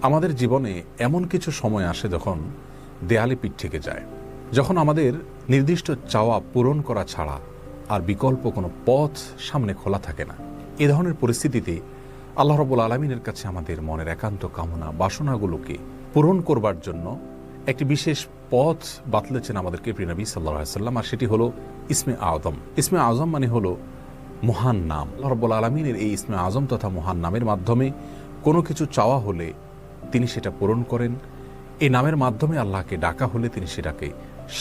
আমাদের জীবনে এমন কিছু সময় আসে যখন দেয়ালে পিঠ থেকে যায়, যখন আমাদের নির্দিষ্ট চাওয়া পূরণ করা ছাড়া আর বিকল্প কোনো পথ সামনে খোলা থাকে না। এ ধরনের পরিস্থিতিতে আল্লাহ রাব্বুল আলামিনের কাছে আমাদের মনের একান্ত কামনা বাসনাগুলোকে পূরণ করবার জন্য একটি বিশেষ পথ বাতলেছেন আমাদেরকে প্রিয় নবী সাল্লাল্লাহু আলাইহি ওয়াসাল্লাম, আর সেটি হলো ইসমে আযম। ইসমে আযম মানে হলো মহান নাম। আল্লাহ রাব্বুল আলামিনের এই ইসমে আযম তথা মহান নামের মাধ্যমে কোনো কিছু চাওয়া হলে তিনি সেটা পূরণ করেন। এই নামের মাধ্যমে আল্লাহকে ডাকা হলে তিনি সেটাকে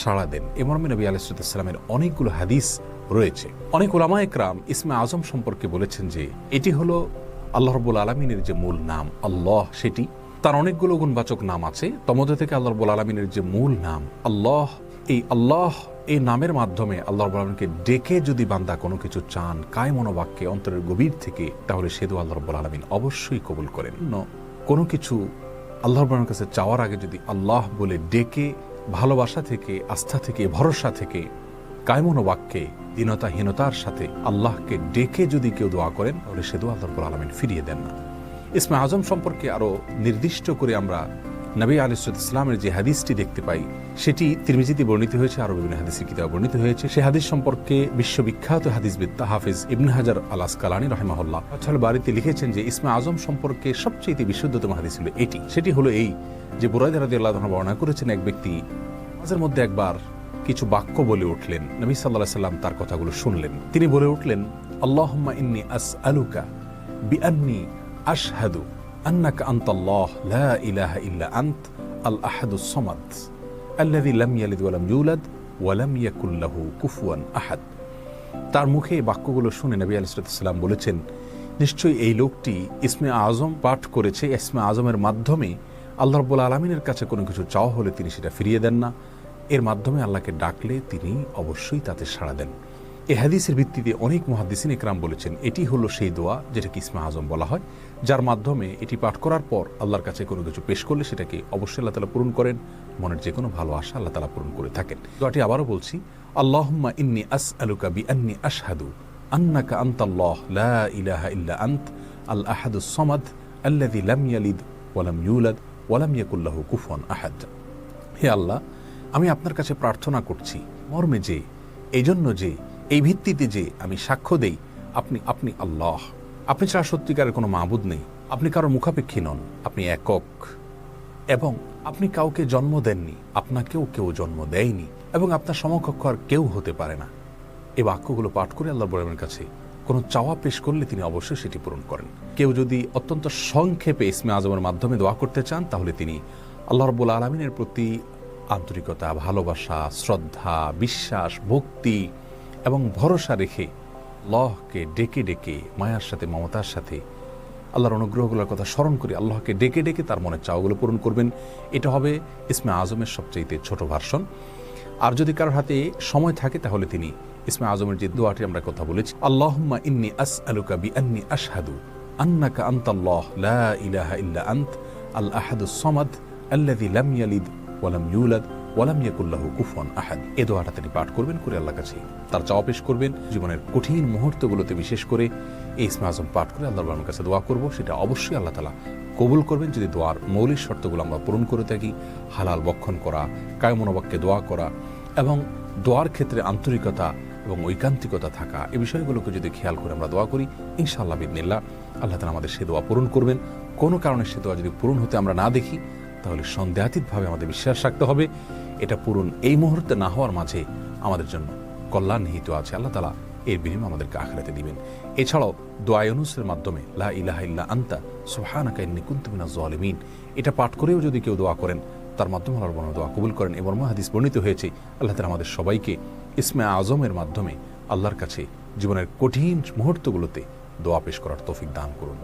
সাড়া দেন। এ মর্মে নবী আলাইহিস সালামের অনেকগুলো হাদিস রয়েছে। অনেক উলামা একরাম ইসমে আযম সম্পর্কে বলেছেন যে এটি হলো আল্লাহ রাব্বুল আলামিনের যে মূল নাম আল্লাহ, সেটি তার অনেকগুলো গুণবাচক নাম আছে। তমধ্য থেকে আল্লাহ রাব্বুল আলামিনের যে মূল নাম আল্লাহ, এই আল্লাহ এই নামের মাধ্যমে আল্লাহ রাব্বুল আলামিনকে ডেকে যদি বান্দা কোনো কিছু চান কায় মনোবাক্যে অন্তরের গভীর থেকে, তাহলে সে দোয়া আল্লাহ রাব্বুল আলামিন অবশ্যই কবুল করেন। কোনো কিছু আল্লাহ রাব্বুল আলামিনের কাছে চাওয়ার আগে যদি আল্লাহ বলে ডেকে ভালোবাসা থেকে, আস্থা থেকে, ভরসা থেকে, কায়মন বাক্যে দীনতাহীনতার সাথে আল্লাহকে ডেকে যদি কেউ দোয়া করেন, তাহলে সে দোয়া আল্লাহ রাব্বুল আলামিন ফিরিয়ে দেন না। ইসমে আযম সম্পর্কে আরো নির্দিষ্ট করে আমরা নবী আলাইহিস সালামের যে হাদিসটি দেখতে পাই, সেটি তিরমিজিতে বর্ণিত হয়েছে, আরো বিভিন্ন হাদিসের কিতাবে বর্ণিত হয়েছে। সেই হাদিস সম্পর্কে বিশ্ববিখ্যাত হাদিসবিদ হাফেজ ইবনে হাজার আল আসকালানী রাহিমাহুল্লাহ ফাতহুল বারীতে লিখেছেন যে ইসমে আযম সম্পর্কে সবচেয়ে বিশুদ্ধতম হাদিস হলো এটি। সেটি হলো এই যে বুরায়দা রাদিয়াল্লাহু আনহু বর্ণনা করেছেন, এক ব্যক্তি নামাজের মধ্যে একবার কিছু বাক্য বলে উঠলেন। নবী সাল্লাল্লাহু আলাইহি সাল্লাম তার কথাগুলো শুনলেন। তিনি বলে উঠলেন, আল্লাহুম্মা ইন্নী আসআলুকা বিআন্নী আশহাদু আন্নাকা আনতাল্লাহ লা ইলাহা ইল্লা আনত আল আহাদুস সামাদ আল্লাযী লাম ইয়ালিদ ওয়া লাম ইউলাদ ওয়া লাম ইয়াকুল লাহু কুফুয়ান আহাদ। তার মুখে এই বাক্যগুলো শুনে নবী আলাইহিস সালাম বলেছেন, নিশ্চয়ই এই লোকটি ইসমে আযম পাঠ করেছে। ইসমে আযমের মাধ্যমে আল্লাহ রাব্বুল আলামিনের কাছে কোনো কিছু চাওয়া হলে তিনি সেটা ফিরিয়ে দেন না। এর মাধ্যমে আল্লাহকে ডাকলে তিনি অবশ্যই তাতে সাড়া দেন। এই হাদিসের ভিত্তিতে অনেক মুহাদ্দিসিন ইকরাম বলেছেন এটি হলো সেই দোয়া যেটাকে ইসমে আযম বলা হয়, যার মাধ্যমে এটি পাঠ করার পর আল্লাহর কাছে কোনো কিছু পেশ করলে সেটাকে অবশ্যই আল্লাহ তাআলা পূরণ করেন। মনের যে কোনো ভালো আশা আল্লাহ তাআলা পূরণ করে থাকেন। দোয়াটি আবারও বলছি, আল্লাহুম্মা ইন্নী আসআলুকা বিআন্নী আশহাদু আন্নাকা আনতাল্লাহ লা ইলাহা ইল্লা আনত আল আহাদুস সামাদ আল্লাযী লাম ইয়ালিদ ওয়া লাম ইউলাদ ওয়া লাম ইয়াকুল লাহু কুফুয়ান আহাদ। হে আল্লাহ, আমি আপনার কাছে প্রার্থনা করছি মর্মে যে, এই জন্য যে, এই ভিত্তিতে যে আমি সাক্ষ্য দেই আপনি আল্লাহ, আপনি ছাড়া সত্যিকারের কোনো মাবুদ নেই, আপনি কারো মুখাপেক্ষী নন, আপনি একক, এবং আপনি কাউকে জন্ম দেননি, আপনাকেও কেউ জন্ম দেয়নি, এবং আপনার সমকক্ষ আর কেউ হতে পারে না। এই বাক্যগুলো পাঠ করে আল্লাহ রাব্বুল আলামিনের কাছে কোনো চাওয়া পেশ করলে তিনি অবশ্যই সেটি পূরণ করেন। কেউ যদি অত্যন্ত সংক্ষেপে ইসমে আযমের মাধ্যমে দোয়া করতে চান, তাহলে তিনি আল্লাহ রাব্বুল আলামিনের প্রতি আন্তরিকতা, ভালোবাসা, শ্রদ্ধা, বিশ্বাস, ভক্তি এবং ভরসা রেখে আল্লাহকে ডেকে ডেকে মায়ার সাথে, মমতার সাথে আল্লাহর অনুগ্রহগুলোর কথা স্মরণ করে আল্লাহকে ডেকে ডেকে তার মনের চাওয়াগুলো পূরণ করবেন। এটা হবে ইসমে আযমের সবচেয়ে ছোট ভার্সন। আর যদি কারোর হাতে সময় থাকে, তাহলে তিনি ইসমে আযমের যে দোয়াটি আমরা কথা বলেছি, আল্লাহুম্মা ইন্নী আসআলুকা বিআন্নী আশহাদু আন্নাকা আনতাল্লাহ লা ইলাহা ইল্লা আনত আল আহাদুস সামাদ আল্লাযী লাম ইয়ালিদ ওয়া লাম ইউলাদ ওয়া লাম ইয়াকুল লাহু কুফুয়ান আহাদ। এই দোয়াটা তিনি পাঠ করবেন, করে আল্লাহর কাছে তার চাওয়া পেশ করবেন। জীবনের কঠিন মুহূর্তগুলোতে বিশেষ করে এই ইসমে আযম পাঠ করে আল্লাহর রাব্বুল কাছে দোয়া করব, সেটা অবশ্যই আল্লাহ তাআলা কবুল করবেন যদি দোয়ার মৌলিক শর্তগুলো আমরা পূরণ করে থাকি। হালাল বক্ষণ করা, কায়মনোবাক্যে দোয়া করা এবং দোয়ার ক্ষেত্রে আন্তরিকতা এবং ঐকান্তিকতা থাকা, এই বিষয়গুলোকে যদি খেয়াল করে আমরা দোয়া করি, ইনশাআল্লাহ বিইذনিল্লাহ আল্লাহ তাআলা আমাদের সে দোয়া পূরণ করবেন। কোনো কারণে সে দোয়া যদি পূরণ হতে আমরা না দেখি, তাহলে সন্দেহাতীতভাবে আমাদের বিশ্বাস রাখতে হবে এটা পূরণ এই মুহূর্তে না হওয়ার মাঝে আমাদের জন্য কল্যাণ নিহিত আছে। আল্লাহ তাআলা এর বিনিময়ে আমাদেরকে আখিরাতে দিবেন। এছাড়াও দোয়া ইউনূসের মাধ্যমে লা ইলাহা ইল্লা আনতা সুবহানাকা ইন্নী কুনতু মিনাজ জালিমিন, এটা পাঠ করেও যদি কেউ দোয়া করেন, তার মাধ্যমে আল্লাহ দোয়া কবুল করেন। এবং হাদিস বর্ণিত হয়েছে, আল্লাহ তাআলা আমাদের সবাইকে ইসমে আযমের মাধ্যমে আল্লাহর কাছে জীবনের কঠিন মুহূর্তগুলোতে দোয়া পেশ করার তৌফিক দান করুন।